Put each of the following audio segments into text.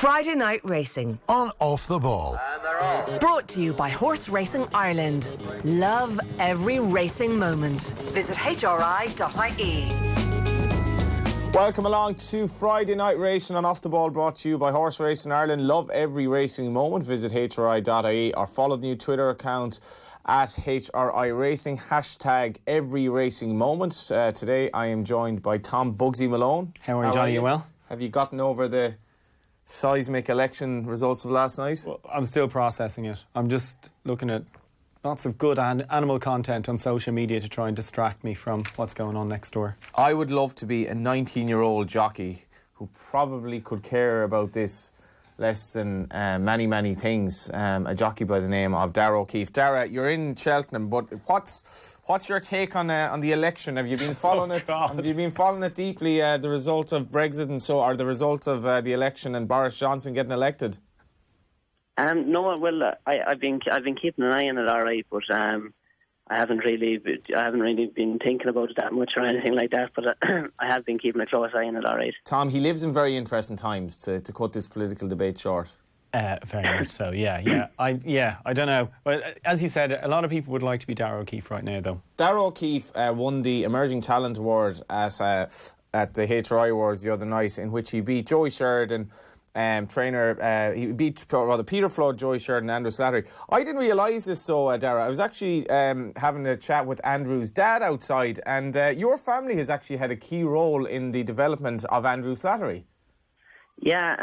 Friday Night Racing on Off the Ball. Brought to you by Horse Racing Ireland. Love every racing moment. Visit HRI.ie. Welcome along to Friday Night Racing on Off the Ball, brought to you by Horse Racing Ireland. Love every racing moment. Visit HRI.ie or follow the new Twitter account at HRI Racing, hashtag every racing moment. Today I am joined by Thom Bugsy Malone. How are you, Johnny? You well? Have you gotten over the seismic election results of last night? Well, I'm still processing it. I'm just looking at lots of good animal content on social media to try and distract me from what's going on next door. I would love to be a 19-year-old jockey who probably could care about this less than many things. A jockey by the name of Darragh. Darragh, you're in Cheltenham, but what's your take on the election? Have you been following it? God. Have you been following it deeply? The result of Brexit and so, or the result of the election and Boris Johnson getting elected? No, well, I've been keeping an eye on it, all right, but I haven't really been thinking about it that much or anything like that. But I have been keeping a close eye on it, all right. Thom, he lives in very interesting times. To cut this political debate short. Very much so. Yeah. I don't know. Well, as you said, a lot of people would like to be Darragh O'Keefe right now, though. Darragh O'Keefe won the Emerging Talent Award at the HRI Awards the other night, in which he beat Joey Sheridan. He beat Peter Flood, Joey Sheridan and Andrew Slattery. I didn't realise this though, Darragh. I was actually having a chat with Andrew's dad outside, and your family has actually had a key role in the development of Andrew Slattery. Yeah,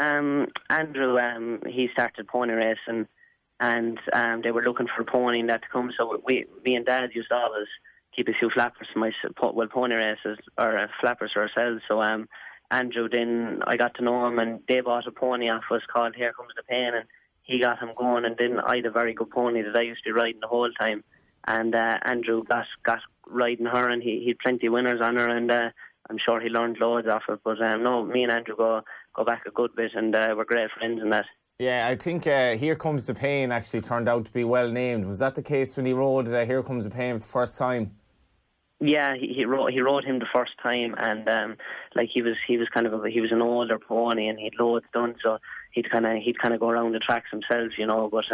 Andrew, he started pony racing, and they were looking for a pony in that to come, so me and Dad used to always keep a few flappers for pony races, or flappers for ourselves, so Andrew, then I got to know him, and they bought a pony off us called Here Comes the Pain, and he got him going, and then I had a very good pony that I used to be riding the whole time, and Andrew got riding her, and he had plenty of winners on her, and I'm sure he learned loads off it, but no, me and Andrew go back a good bit, and we're great friends in that. Yeah, I think Here Comes the Pain actually turned out to be well named. Was that the case when he rode Here Comes the Pain for the first time? Yeah, he rode him the first time, and he was an older pony, and he'd loads done, so he'd kind of go around the tracks himself, you know. But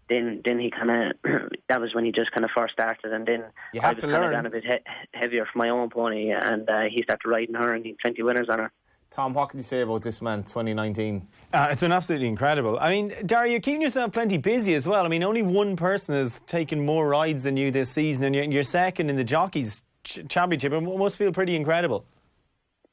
then he kind of that was when he just kind of first started, and then I was kind of gone a bit heavier for my own pony, and he started riding her, and he had 20 winners on her. Thom, what can you say about this man, 2019? It's been absolutely incredible. I mean, Darragh, you're keeping yourself plenty busy as well. I mean, only one person has taken more rides than you this season, and you're second in the Jockeys Championship. It must feel pretty incredible.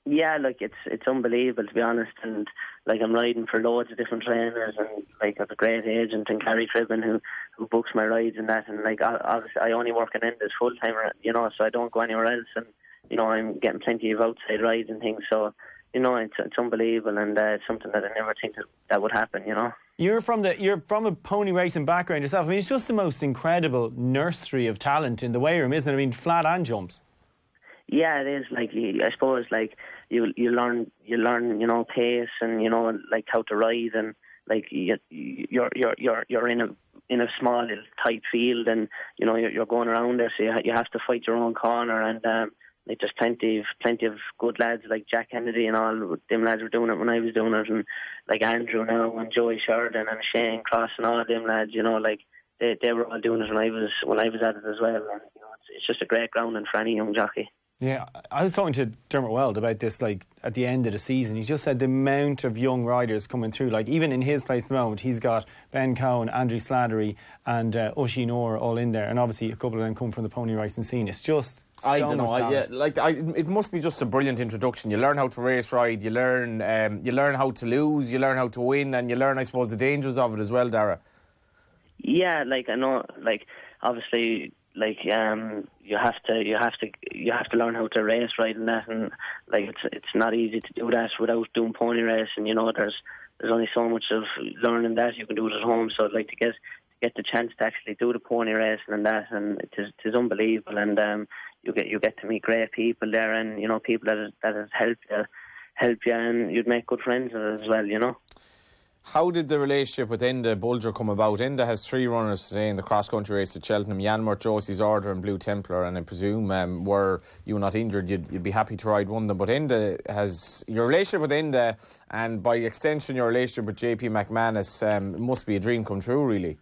Yeah, it's unbelievable, to be honest, and I'm riding for loads of different trainers, and I have a great agent in Gary Tribbin who books my rides and that, and obviously I only work in Enders full time, you know, so I don't go anywhere else, and you know, I'm getting plenty of outside rides and things, so you know, it's unbelievable, and it's something that I never think that would happen, you know. You're from a pony racing background yourself. I mean, it's just the most incredible nursery of talent in the weigh room, isn't it? I mean, flat and jumps. Yeah, it is. I suppose, you learn, you know, pace, and you know, how to ride, and you're in a small little tight field, and you know, you're going around there, so you have to fight your own corner, and there's plenty of good lads like Jack Kennedy and all them lads were doing it when I was doing it, and Andrew now and Joey Sheridan and Shane Cross and all them lads, you know, they were all doing it when I was at it as well, and you know, it's just a great grounding for any young jockey. Yeah, I was talking to Dermot Weld about this, at the end of the season. He just said the amount of young riders coming through, even in his place at the moment, he's got Ben Cowan, Andrew Slattery and Usheen Noor all in there, and obviously a couple of them come from the pony racing scene. It's just I don't know. It must be just a brilliant introduction. You learn how to race ride, you learn how to lose, you learn how to win, and you learn, I suppose, the dangers of it as well, Darragh. Yeah, I know, obviously, you have to learn how to race ride and that, and it's not easy to do that without doing pony racing. You know, there's only so much of learning that you can do it at home. So to get the chance to actually do the pony racing and that, and it is unbelievable, and you get to meet great people there, and you know, people that has helped you, and you'd make good friends as well, you know. How did the relationship with Enda Bulger come about? Enda has 3 runners today in the cross-country race at Cheltenham: Yanmar, Josie's Order and Blue Templar, and I presume were you not injured, you'd be happy to ride one of them. But Enda has... Your relationship with Enda, and by extension your relationship with JP McManus, must be a dream come true, really.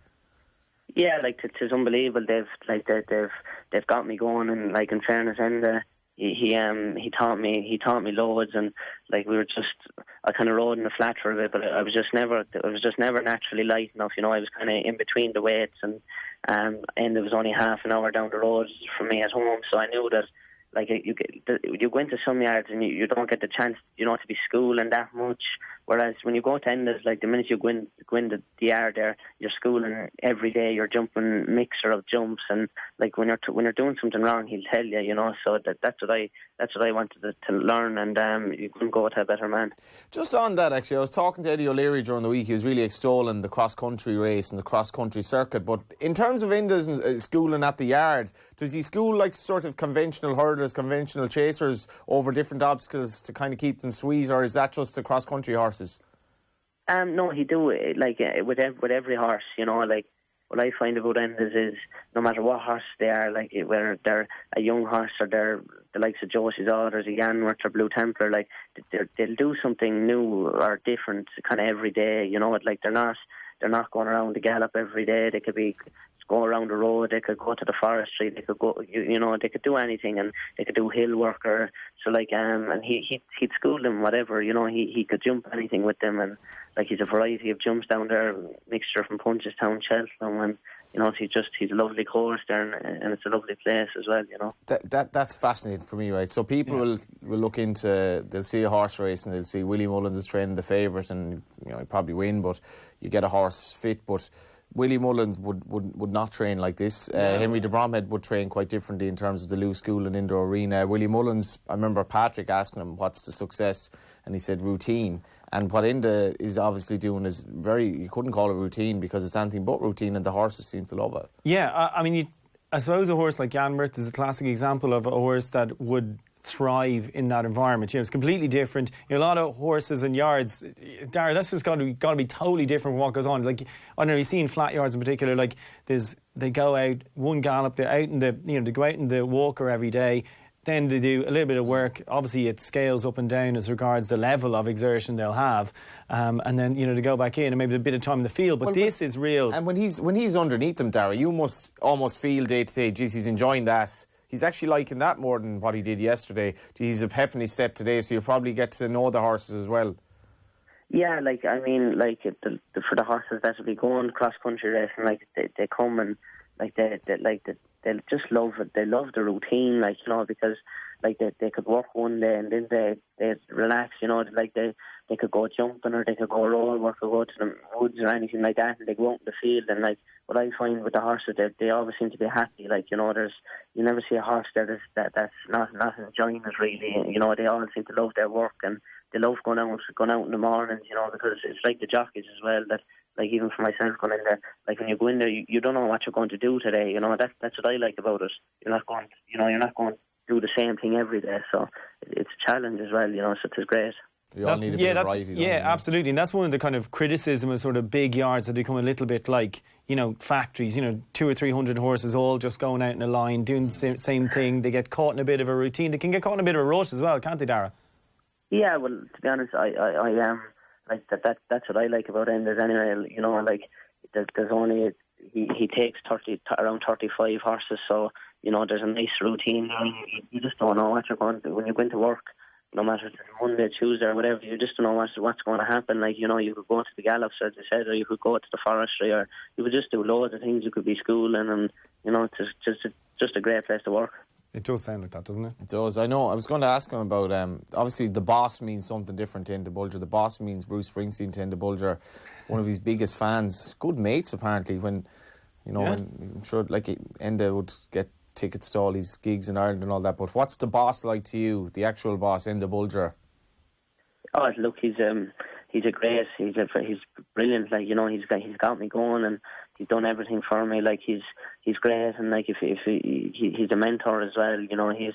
Yeah, like it's unbelievable. They've got me going, and like in fairness, Enda, he taught me loads, and like we were just, I kind of rode in the flat for a bit, but I was just never naturally light enough. I was kind of in between the weights, and it was only half an hour down the road from me at home, so I knew that like you go into some yards and you don't get the chance, to be schooling that much. Whereas when you go to Enda's, like the minute you go into the yard there, you're schooling every day. You're jumping mixture of jumps, and like when you're doing something wrong, he'll tell you. So that's what I wanted to learn, and you couldn't go to a better man. Just on that, actually, I was talking to Eddie O'Leary during the week. He was really extolling the cross-country race and the cross-country circuit. But in terms of Enda's schooling at the yard, does he school like sort of conventional hurdlers, conventional chasers over different obstacles to kind of keep them sweet, or is that just the cross-country horses? No, he do like with every horse. Like what I find about Enda's is no matter what horse they are, like whether they're a young horse or they're the likes of Josie's Orders, a Yanworth or Blue Templar, like they'll do something new or different kind of every day. Like they're not going around the gallop every day. They could be go around the road, they could go to the forestry, they could go, they could do anything, and they could do hill work, or so like, and he'd school them whatever, he could jump anything with them, and like he's a variety of jumps down there, mixture from Punchestown, Cheltenham, and he's a lovely course there, and it's a lovely place as well. That's fascinating for me, right? So people will look into, they'll see a horse race and they'll see Willie Mullins is training the favourite, and he'd probably win, but you get a horse fit, but Willie Mullins would not train like this. Henry de Bromhead would train quite differently in terms of the loose school and indoor arena. Willie Mullins, I remember Patrick asking him what's the success, and he said routine. And what Enda is obviously doing is you couldn't call it routine because it's anything but routine, and the horses seem to love it. Yeah, I suppose a horse like Yanworth is a classic example of a horse that would thrive in that environment. It's completely different. A lot of horses and yards, Darragh, that's just got to be totally different from what goes on. Like, I don't know, you've seen flat yards in particular, like they go out one gallop, they're out in they go out in the walker every day, then they do a little bit of work. Obviously it scales up and down as regards the level of exertion they'll have, and then to go back in and maybe a bit of time in the field, but this is real. And when he's underneath them, Darragh, you must almost feel day to day, geez, he's enjoying that. He's actually liking that more than what he did yesterday. He's a pep in his step today, so you'll probably get to know the horses as well. Yeah, for the horses that will be going cross country racing, like they come and like they just love it. They love the routine, because like they could work one day and then they relax, like they could go jumping or they could go roll work or go to the woods or anything like that, and they go out in the field. And like what I find with the horses, they always seem to be happy. Like you never see a horse there that's not enjoying it really. They all seem to love their work, and they love going out in the mornings. Because it's like the jockeys as well. That like even for myself going in there, like when you go in there, you don't know what you're going to do today. That's what I like about it. You're not going to do the same thing every day. So it's a challenge as well. So it's great. You all need a bit of variety. Yeah, absolutely. And that's one of the kind of criticism of sort of big yards that become a little bit like, factories, 200 or 300 horses all just going out in a line, doing the same thing. They get caught in a bit of a routine. They can get caught in a bit of a rush as well, can't they, Darragh? Yeah, well, to be honest, I am like that's what I like about Enda's anyway. Like there's only he takes around 35 horses, so there's a nice routine. You just don't know what you're going to do when you're going to work. No matter if it's Monday, Tuesday, or whatever, you just don't know what's going to happen. Like you could go to the gallops, as I said, or you could go to the forestry, or you could just do loads of things. You could be schooling, and it's just a great place to work. It does sound like that, doesn't it? It does. I know. I was going to ask him about, obviously the boss means something different to Enda Bulger. The boss means Bruce Springsteen to Enda Bulger, one of his biggest fans. Good mates, apparently, when I'm sure like Enda would get tickets to all these gigs in Ireland and all that. But what's the boss like to you, the actual boss, Enda Bulger? Oh, look, he's a great, he's brilliant. Like he's got me going, and he's done everything for me. Like he's great, and like if he's a mentor as well. He's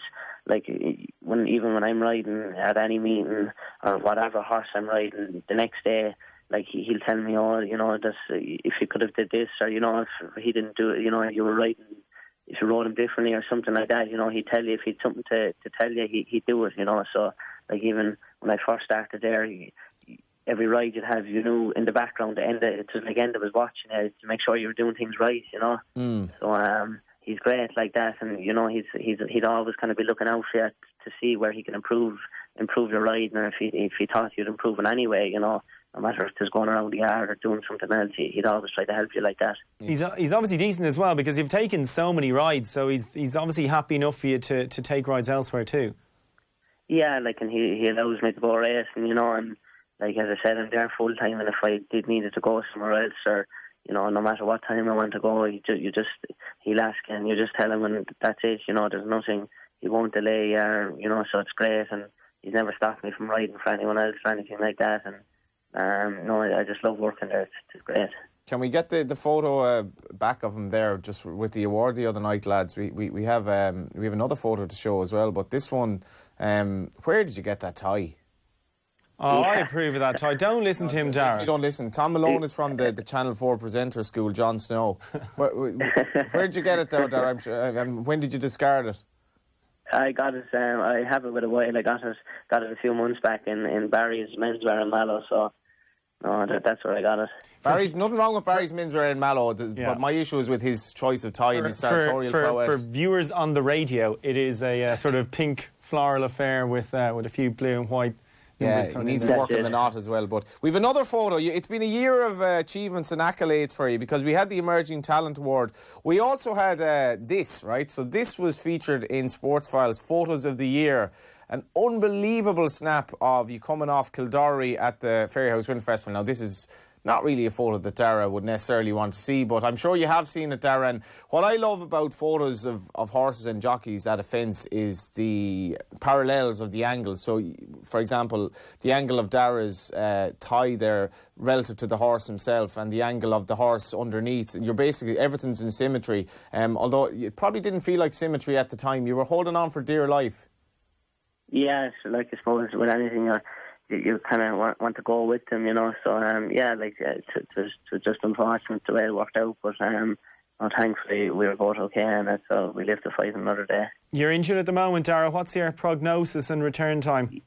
like when I'm riding at any meeting or whatever horse I'm riding, the next day, like he'll tell me, oh, you know, this, if you could have did this, or, you know, if he didn't do it, you know, you were right, if you wrote him differently or something like that, you know, he'd tell you, if he'd something to tell you, he'd do it, you know. So, like, even when I first started there, every ride you'd have, you know, in the background, it was like Enda was watching it to make sure you were doing things right, you know. So he's great like that, and, you know, he'd always kind of be looking out for you to see where he can improve your ride, and if he thought you'd improve in any way, you know, no matter if it's going around the yard or doing something else, he'd always try to help you like that. He's obviously decent as well, because you've taken so many rides, so he's obviously happy enough for you to take rides elsewhere too. Yeah, like, and he allows me to go racing, you know, and like, as I said, I'm there full time, and if I did needed to go somewhere else, or, you know, no matter what time I want to go, he'll ask you, and you just tell him, and that's it, you know. There's nothing, he won't delay, or, you know, so it's great, and he's never stopped me from riding for anyone else or anything like that, and no, I just love working there. It's great. Can we get the photo back of him there, just with the award the other night, lads? We have another photo to show as well, but this one, where did you get that tie? Oh, I approve of that tie. Don't listen to him, Darragh. You don't listen. Thom Malone is from the Channel 4 presenter school, Jon Snow. Where did you get it there, Darragh? I'm sure, and when did you discard it? I got it. I have it with a while. I got it a few months back in Barry's Menswear in Mallow. So, no, that's where I got it. Barry's, nothing wrong with Barry's Menswear in Mallow, but my issue is with his choice of tie and his sartorial prowess. For viewers on the radio, it is a sort of pink floral affair with a few blue and white. Yeah, he needs to work on the knot as well. But we've another photo. It's been a year of achievements and accolades for you, because we had the Emerging Talent Award. We also had this, right? So this was featured in Sports Files, Photos of the Year. An unbelievable snap of you coming off Kildare at the Fairyhouse Winter Festival. Now, this is not really a photo that Darragh would necessarily want to see, but I'm sure you have seen it, Darragh. And what I love about photos of horses and jockeys at a fence is the parallels of the angles. So, for example, the angle of Darragh's tie there relative to the horse himself, and the angle of the horse underneath. You're basically, everything's in symmetry. Although it probably didn't feel like symmetry at the time. You were holding on for dear life. Yeah, so, like, I suppose with anything, you kind of want to go with them, you know. So, yeah, like, it was just unfortunate the way it worked out. But thankfully, we were both okay, and so we lived to fight another day. You're injured at the moment, Darragh. What's your prognosis and return time?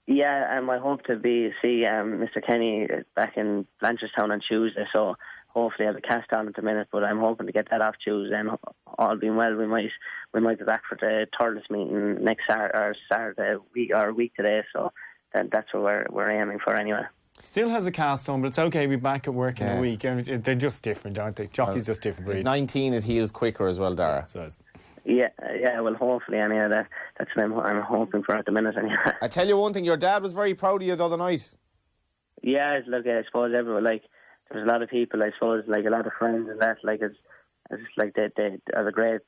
Yeah, I hope to see Mr. Kenny back in Blanchardstown on Tuesday. So hopefully I have a cast on at the minute, but I'm hoping to get that off Tuesday. And all being well, we might be back for the Thurles meeting next Saturday week today. So that's what we're aiming for anyway. Still has a cast on, but it's okay to be back at work in a week. They're just different, aren't they? Jockey's just different breed. 19, it heals quicker as well, Darragh. Yeah, well, hopefully, anyway, that's what I'm hoping for at the minute, anyway. I tell you one thing, your dad was very proud of you the other night. Yeah, look, I suppose everyone, like, there's a lot of people, I suppose, like, a lot of friends and that, like, it's like they are the great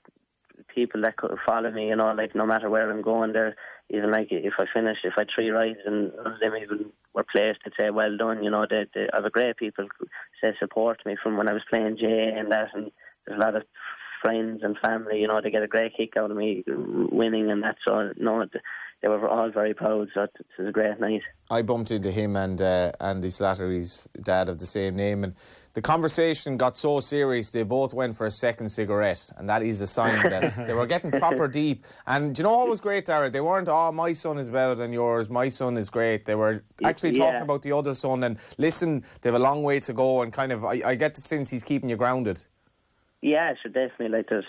people that could follow me, you know, like, no matter where I'm going there, even, like, if I had 3 rides and them even were placed, they'd say, well done, you know, they are the great people who say support me from when I was playing J and that, and there's a lot of friends and family, you know, they get a great kick out of me winning and that, so, no, they were all very proud, so it was a great night. I bumped into him and Andy Slattery's dad of the same name, and the conversation got so serious they both went for a second cigarette, and that is a sign that they were getting proper deep. And do you know what was great, Darragh? They weren't, my son is better than yours, my son is great. They were actually talking about the other son, and listen, they have a long way to go, and kind of, I get the sense he's keeping you grounded. Yeah, so definitely, like, there's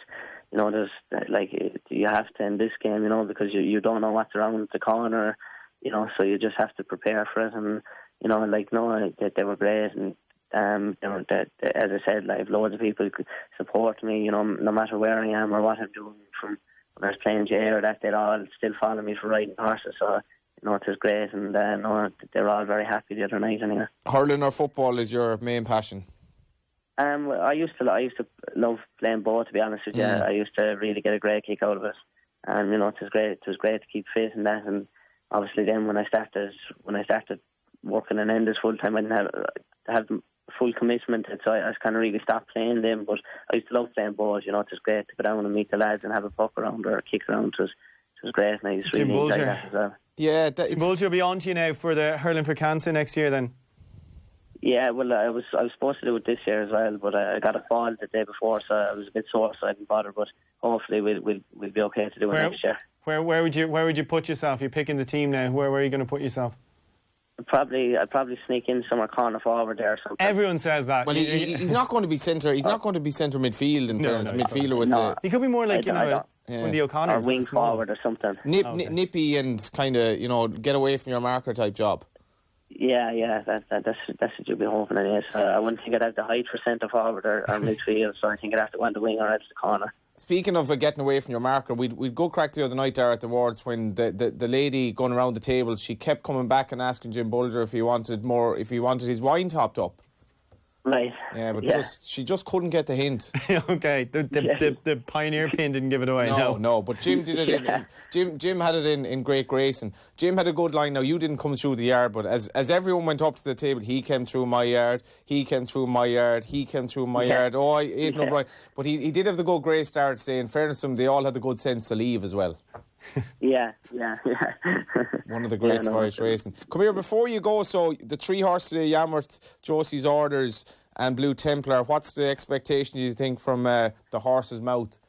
like, you have to in this game, you know, because you don't know what's around the corner, you know, so you just have to prepare for it. And, you know, like, no, they were great, and you know, as I said, like, loads of people support me, you know, no matter where I am or what I'm doing, from when I was playing J or that, they'd all still follow me for riding horses, so, you know, it was great, and no, they were all very happy the other night anyway. Hurling or football is your main passion? I used to love playing both, to be honest with you. I used to really get a great kick out of it, and, you know, it was great to keep fit and that. And obviously, then when I started working in Enders full time, I didn't have full commitment to it, so I kind of really stopped playing them. But I used to love playing both. You know, it was great to go down and meet the lads and have a puck around or a kick around. It was great, and I used to really enjoy that as well. Yeah, Bulger will be on to you now for the Hurling for Cancer next year then. Yeah, well, I was supposed to do it this year as well, but I got a fall the day before, so I was a bit sore, so I didn't bother. But hopefully, we'll be okay to do it next year. Where would you put yourself? You're picking the team now. Where are you going to put yourself? I'd probably sneak in somewhere corner forward there or something. Everyone says that. Well, he's not going to be centre. He's not going to be centre midfield. In fairness, midfielder with the. He could be more like one of the O'Connors, or wing forward or something. Nippy and kind of get away from your marker type job. Yeah, that's what you'll be hoping it is. I wouldn't think I'd have the height for centre forward or midfield, so I think I'd have to go on the wing or else the corner. Speaking of getting away from your marker, we'd go crack the other night there at the Awards when the lady going around the table, she kept coming back and asking Jim Bulger if he wanted his wine topped up. Right. Yeah, but she just couldn't get the hint. Okay, the pioneer pin didn't give it away. No, but Jim did it. Jim had it in great grace, and Jim had a good line. Now you didn't come through the yard, but as everyone went up to the table, he came through my yard. He came through my yard. He came through my yard. Oh, I ate no right. But he did have the good grace start today. In fairness to him, they all had the good sense to leave as well. Yeah. One of the greats for Irish racing. Come here, before you go, so the 3 horses today, Yamworth, Josie's Orders and Blue Templar, what's the expectation, do you think, from the horse's mouth?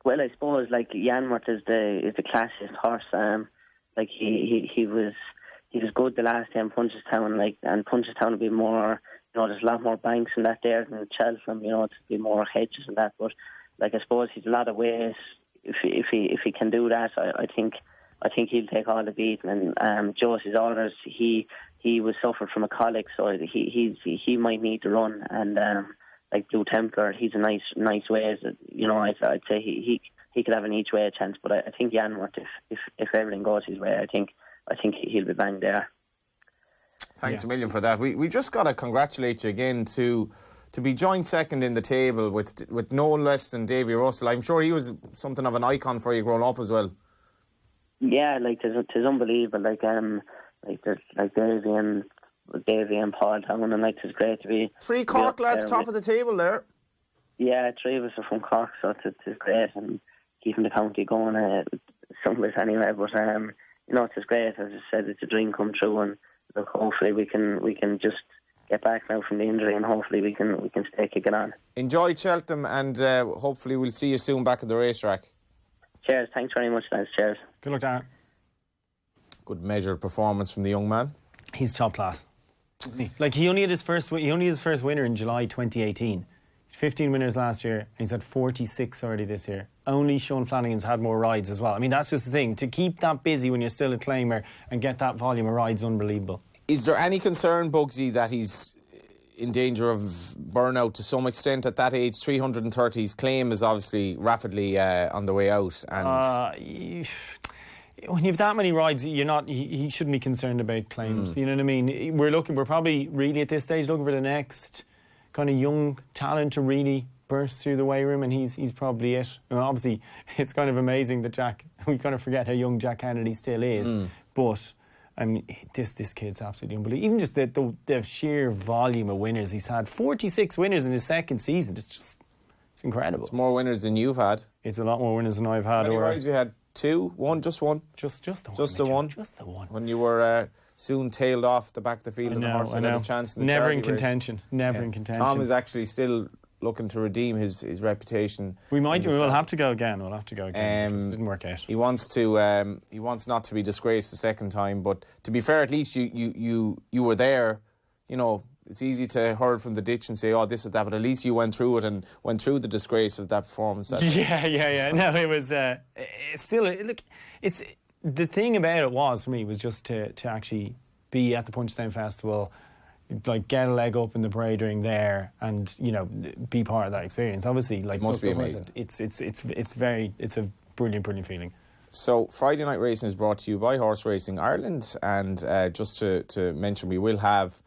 Well, I suppose like Yanworth is the classiest horse. Like he was good the last time Punchestown, and Punchestown will be more, there's a lot more banks in that there than Cheltenham, to be more hedges and that. But like I suppose he's a lot of ways. If he can do that, I think he'll take all the beating. And Josie's Orders, he was suffered from a colic, so he might need to run. And like Blue Templar, he's a nice ways. I'd say he could have an each way chance. But I think Yanworth, if everything goes his way, I think he'll be bang there. Thanks a million for that. We just got to congratulate you again to be joint second in the table with no less than Davy Russell. I'm sure he was something of an icon for you growing up as well. Yeah, it's unbelievable. There's Davy and Paul Town, and it's great to be 3 Cork lads top of the table there. Yeah, 3 of us are from Cork, so it's great, and keeping the county going. Some of us anyway, but it's great. As I said, it's a dream come true, and look, hopefully we can just get back now from the injury, and hopefully we can stay kicking on. Enjoy Cheltenham, and hopefully we'll see you soon back at the racetrack. Cheers, thanks very much, lads. Cheers. Good luck, Darragh. Good measured performance from the young man. He's top class. Like he only had his first winner in July 2018. 15 winners last year, and he's had 46 already this year. Only Sean Flanagan's had more rides as well. I mean, that's just the thing. To keep that busy when you're still a claimer and get that volume of rides, unbelievable. Is there any concern, Bugsy, that he's in danger of burnout to some extent at that age? 330, his claim is obviously rapidly on the way out. And when you have that many rides, he shouldn't be concerned about claims. You know what I mean? We're probably really at this stage looking for the next kind of young talent to really burst through the weigh room, and he's probably it. Obviously, it's kind of amazing that we kind of forget how young Jack Kennedy still is, but I mean, this kid's absolutely unbelievable. Even just the sheer volume of winners he's had. 46 winners in his second season. It's incredible. It's more winners than you've had. It's a lot more winners than I've had. How many rides have you had? 2? 1? Just one? Just the one. Just the one? Just the one. When you were soon tailed off the back of the field and the horse had a chance in the Never in race. contention. Never in contention. Thom is actually still looking to redeem his reputation. We'll have to go again. It didn't work out. He wants not to be disgraced the second time, but to be fair, at least you were there. It's easy to hurl from the ditch and say, oh, this or that, but at least you went through it and went through the disgrace of that performance. Yeah. No, it was it's still look. It's the thing about it was for me was just to actually be at the Punchestown Festival, like get a leg up in the parade ring there, and be part of that experience. Obviously, like it must be amazing. It's a brilliant feeling. So Friday night racing is brought to you by Horse Racing Ireland, and just to mention, we will have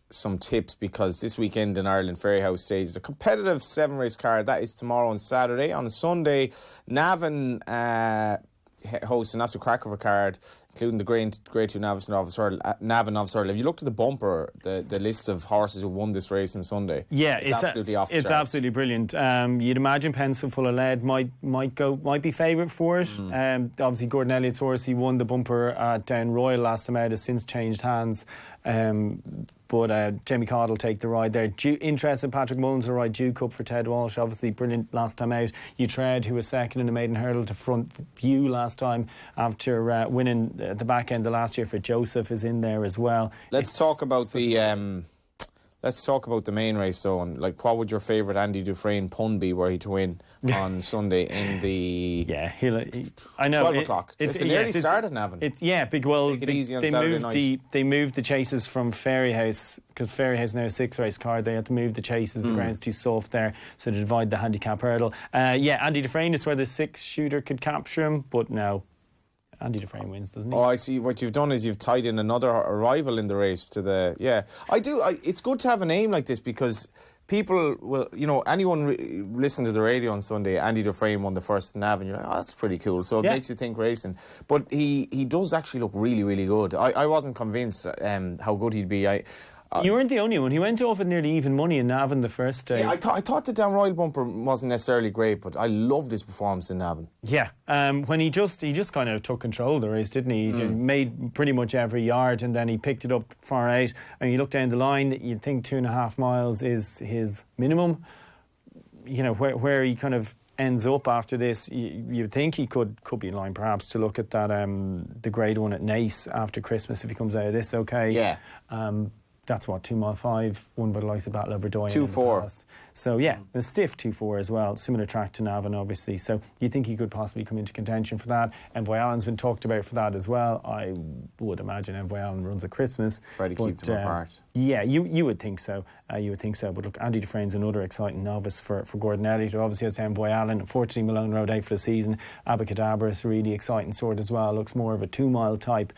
some tips, because this weekend in Ireland, Ferryhouse Stage, the competitive 7-race card, that is tomorrow and Saturday. On a Sunday, Navan hosts an absolute crack of a card. including the Grade 2 Navan Novice Hurdle. Have you looked at the bumper, the list of horses who won this race on Sunday? Yeah, it's absolutely off the It's charts. absolutely brilliant. You'd imagine Pencil Full of Lead might be favourite for it. Obviously, Gordon Elliott's horse, he won the bumper at Down Royal last time out, has since changed hands. But Jamie Codd will take the ride there. Interested, Patrick Mullins will ride Duke Cup for Ted Walsh. Obviously brilliant last time out. Utrecht, who was second in the maiden hurdle to front view last time after winning at the back end of last year for Joseph, is in there as well. Let's talk about the main race though. And like, what would your favourite Andy Dufresne pun be were he to win on Sunday in the I know 12 o'clock? It's an early start at Navan. Take it easy on Saturday night. They moved the chases from Fairyhouse because Fairyhouse now a 6-race card. They had to move the chases. The ground's too soft there, so they divide the handicap hurdle. Andy Dufresne is where the 6-shooter could capture him, but no. Andy Dufresne wins, doesn't he? Oh, I see. What you've done is you've tied in another rival in the race to the... Yeah. It's good to have a name like this because people will... anyone listen to the radio on Sunday, Andy Dufresne won the first Navan, you're like, oh, that's pretty cool. So it makes you think racing. But he does actually look really, really good. I wasn't convinced how good he'd be. You weren't the only one. He went off at nearly even money in Navan the first day. Yeah, I thought the Down Royal bumper wasn't necessarily great, but I loved his performance in Navan. Yeah, when he just kind of took control of the race, didn't he? He made pretty much every yard, and then he picked it up far out. And you look down the line, you'd think 2.5 miles is his minimum. Where he kind of ends up after this, you'd think he could be in line perhaps to look at that the Grade 1 at Naas after Christmas if he comes out of this. Okay. Yeah. That's 2 mile 5, won by the likes of Battle of Verdoyen. 2-4. So yeah, a stiff 2-4 as well. Similar track to Navan, obviously. So you think he could possibly come into contention for that. Envoy Allen's been talked about for that as well. I would imagine Envoy Allen runs at Christmas. Try to keep them apart. Yeah, you would think so. But look, Andy Dufresne's another exciting novice for Gordon Elliott, who obviously has Envoy Allen. Unfortunately, Malone rode out for the season. Abacadabra is a really exciting sort as well. Looks more of a 2 mile type.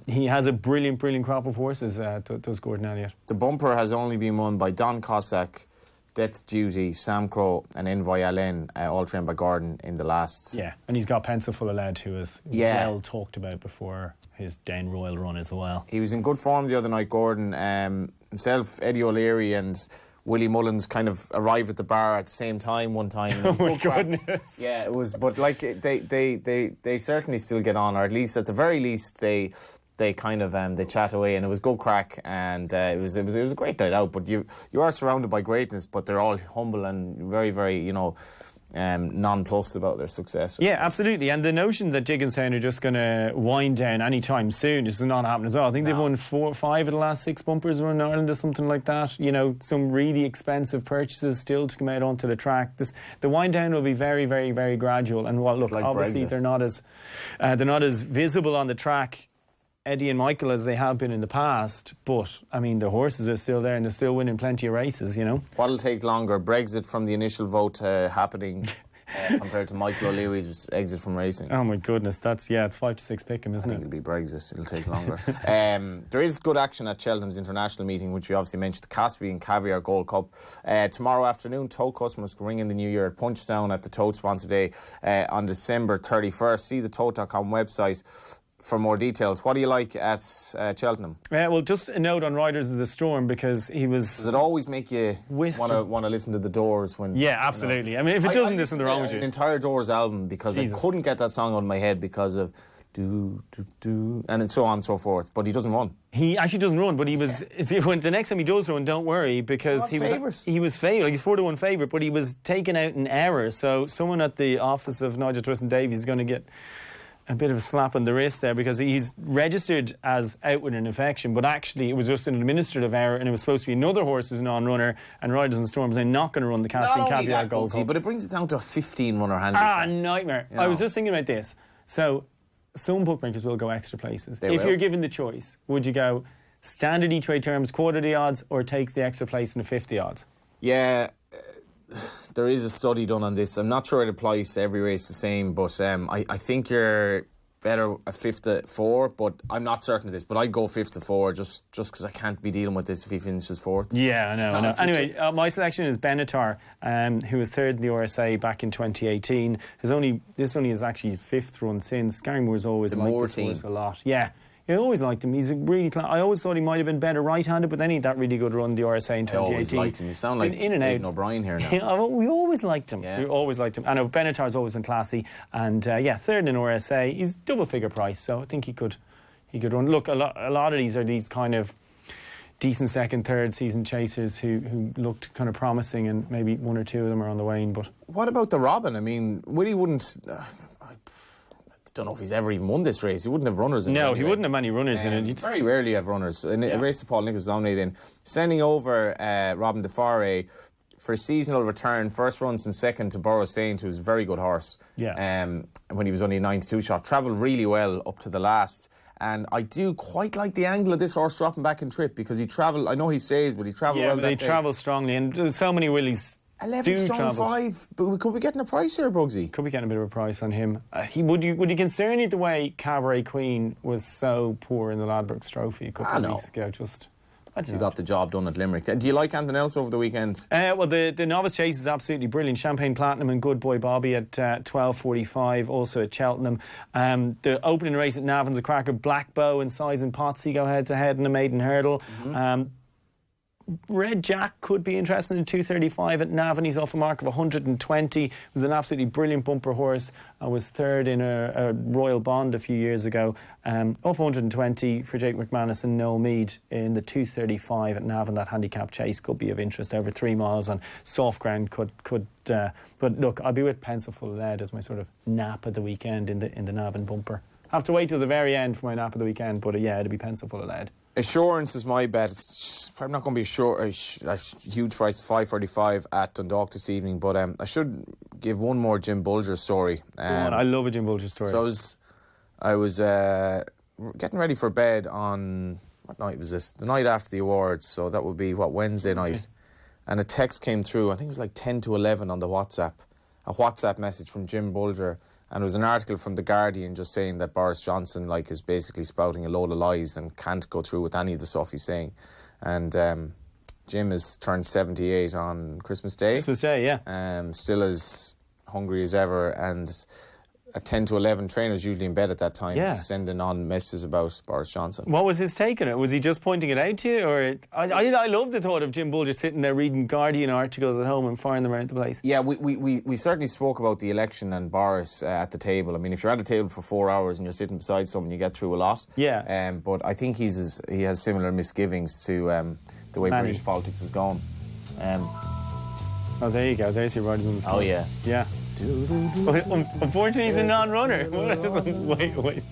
He has a brilliant crop of horses, does Gordon Elliott. The bumper has only been won by Don Cossack, Death Duty, Sam Crow and Envoy Allen, all trained by Gordon in the last... Yeah, and he's got Pencil Full of Lead, who is well talked about before his Down Royal run as well. He was in good form the other night, Gordon. Himself, Eddie O'Leary and Willie Mullins kind of arrived at the bar at the same time one time. Oh my goodness! Yeah, it was. But like they certainly still get on, or at least at the very least they kind of they chat away, and it was good crack, and it was a great night out. But you are surrounded by greatness, but they're all humble and very, very nonplussed about their success. Yeah, absolutely. And the notion that Jigginstown are just going to wind down anytime soon is not happening as well. I think they've won 4 or 5 of the last 6 bumpers around Ireland or something like that. Some really expensive purchases still to come out onto the track. The wind down will be very, very, very gradual. And obviously Brexit. they're not as visible on the track, Eddie and Michael, as they have been in the past, but I mean the horses are still there and they're still winning plenty of races. What'll take longer, Brexit from the initial vote happening compared to Michael O'Leary's exit from racing? Oh my goodness, it's 5 to 6 pick him, isn't it? It'll be Brexit. It'll take longer. There is good action at Cheltenham's international meeting, which we obviously mentioned, the Caspian Caviar Gold Cup. Tomorrow afternoon, Tote customers can ring in the new year at Punchdown at the Tote Sponsor Day on December 31st. See the Tote.com website for more details. What do you like at Cheltenham? Well, just a note on Riders of the Storm, because he was... Does it always make you want to listen to the Doors when... Yeah, absolutely. I mean, if it doesn't, there's something wrong with you. An entire Doors album because I couldn't get that song out of my head because of and so on and so forth. But he doesn't run. He actually doesn't run, but he was... When the next time he does run, don't worry, because he was favourite. He's 4-1 favourite, but he was taken out in error. So someone at the office of Nigel Twiston-Davies is going to get a bit of a slap on the wrist there, because he's registered as out with an infection, but actually it was just an administrative error, and it was supposed to be another horse's non-runner, and Riders and Storms are not going to run the Caspian Caviar Gold Cup. But it brings it down to a 15-runner handicap. Nightmare. I was just thinking about this. So some bookmakers will go extra places. If you're given the choice, would you go standard each way terms, quarter the odds, or take the extra place in the 50 odds? Yeah, there is a study done on this. I'm not sure it applies to every race the same, but I think you're better a 5-4, but I'm not certain of this. But I'd go 5-4 just because I can't be dealing with this if he finishes fourth. Yeah, I know. Anyway, my selection is Benatar, who was third in the RSA back in 2018. This only is actually his fifth run since. Gary Moore's always liked this horse a lot. Yeah. I always liked him. He's a really. I always thought he might have been better right-handed, but then he had that really good run in the RSA in 2018. I always liked him. You sound like Aidan O'Brien here now. We always liked him. Yeah. We always liked him. I know Benatar's always been classy, and third in RSA. He's double figure price, so I think he could run. Look, a lot of these are these kind of decent second, third season chasers who looked kind of promising, and maybe one or two of them are on the wane. But what about the Robin? I mean, Willie wouldn't. I don't know if he's ever even won this race. He wouldn't have runners in it. No, he wouldn't have many runners in it. Very rarely have runners. In a race that Paul Nichols dominated in. Sending over Robin de Farre for a seasonal return, first run since second to Burrows Saint, who's a very good horse. Yeah. When he was only a 92 shot. Travelled really well up to the last. And I do quite like the angle of this horse dropping back in trip because he travelled, I know he says, but he travelled well that day. Yeah, but he travels strongly, and there's so many Willies. 11 stone 5, but we could be getting a price here, Bugsy. Could be getting a bit of a price on him. Would you concern you the way Cabaret Queen was so poor in the Ladbrokes Trophy a couple of weeks ago? She got the job done at Limerick. Do you like anything else over the weekend? Well, the novice chase is absolutely brilliant. Champagne Platinum and Good Boy Bobby at 12:45, also at Cheltenham. The opening race at Navan's a cracker. Black Bow and Size and Potsy go head to head in the maiden hurdle. Mm-hmm. Red Jack could be interesting in 2:35 at Navan. He's off a mark of 120. It was an absolutely brilliant bumper horse. I was third in a Royal Bond a few years ago. Off 120 for Jake McManus and Noel Meade in the 2:35 at Navan. That handicap chase could be of interest over 3 miles on soft ground. But look, I'll be with Pencil Full of Lead as my sort of nap of the weekend in the Navan bumper. Have to wait till the very end for my nap of the weekend, but it'll be Pencil Full of Lead. Assurance is my bet. It's probably not going to be a huge price, $5.45 at Dundalk this evening, but I should give one more Jim Bulger story. I love a Jim Bulger story. So I was getting ready for bed on, what night was this? The night after the awards, so that would be, Wednesday night. And a text came through, I think it was like 10 to 11 on the WhatsApp, a WhatsApp message from Jim Bulger. And there was an article from The Guardian just saying that Boris Johnson is basically spouting a load of lies and can't go through with any of the stuff he's saying. And Jim has turned 78 on Christmas Day. Christmas Day, yeah. Still as hungry as ever. And at 10 to 11, trainers usually in bed at that time, sending on messages about Boris Johnson. What was his take on it? Was he just pointing it out to you? Or I love the thought of Jim Bulger sitting there reading Guardian articles at home and firing them around the place. Yeah, we certainly spoke about the election and Boris at the table. I mean, if you're at a table for 4 hours and you're sitting beside someone, you get through a lot. Yeah. But I think he has similar misgivings to the way British politics has gone. Oh, there you go. There's your writing. Oh, yeah. Yeah. Unfortunately, he's a non-runner. Wait.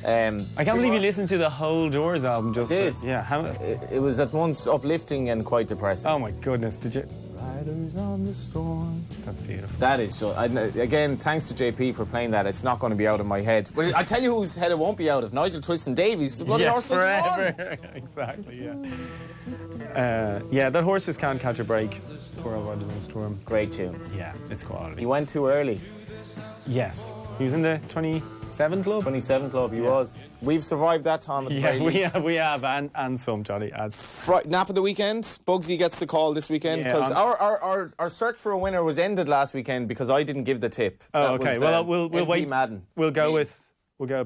I can't believe you listened to the whole Doors album. It was at once uplifting and quite depressing. Oh my goodness! Did you? Riders on the storm. That's beautiful. That is so. Again, thanks to JP for playing that. It's not going to be out of my head. But I tell you whose head it won't be out of. Nigel Twiston-Davies. The bloody horse forever. Exactly. Yeah. That horse just can't catch a break. Poor old Riders on the Storm. Great tune. Yeah, it's quality. He went too early. Yes. He was in the 27 club? 27 club, he was. We've survived that, Thom. We have, and some, Johnny. Nap of the weekend. Bugsy gets the call this weekend because our search for a winner was ended last weekend because I didn't give the tip. Oh, okay. We'll wait. Madden. We'll go with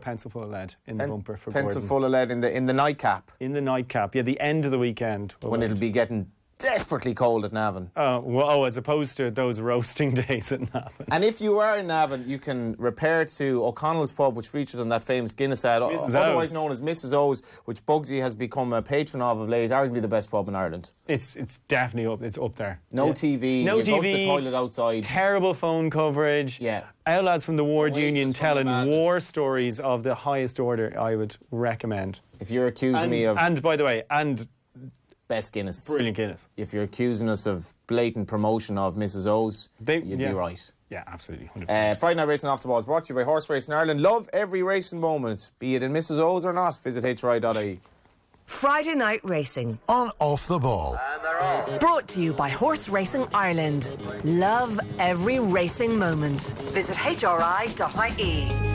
Pencil Full of Lead in the bumper for Pencil Gordon. Full of Lead in the nightcap. In the nightcap, the end of the weekend. When it'll be getting desperately cold at Navan. As opposed to those roasting days at Navan. And if you are in Navan, you can repair to O'Connell's Pub, which features on that famous Guinness ad, otherwise known as Mrs. O's, which Bugsy has become a patron of late, arguably the best pub in Ireland. It's definitely up. It's up there. No TV. No you TV. Go to the toilet outside. Terrible phone coverage. Yeah. Our lads from the Ward Union telling war stories of the highest order. I would recommend. If you're accusing me of... And by the way, best Guinness. Brilliant Guinness. If you're accusing us of blatant promotion of Mrs. O's, you'd be right. Yeah, absolutely. 100%. Friday Night Racing Off the Ball is brought to you by Horse Racing Ireland. Love every racing moment, be it in Mrs. O's or not. Visit HRI.ie. Friday Night Racing on Off the Ball. Brought to you by Horse Racing Ireland. Love every racing moment. Visit HRI.ie.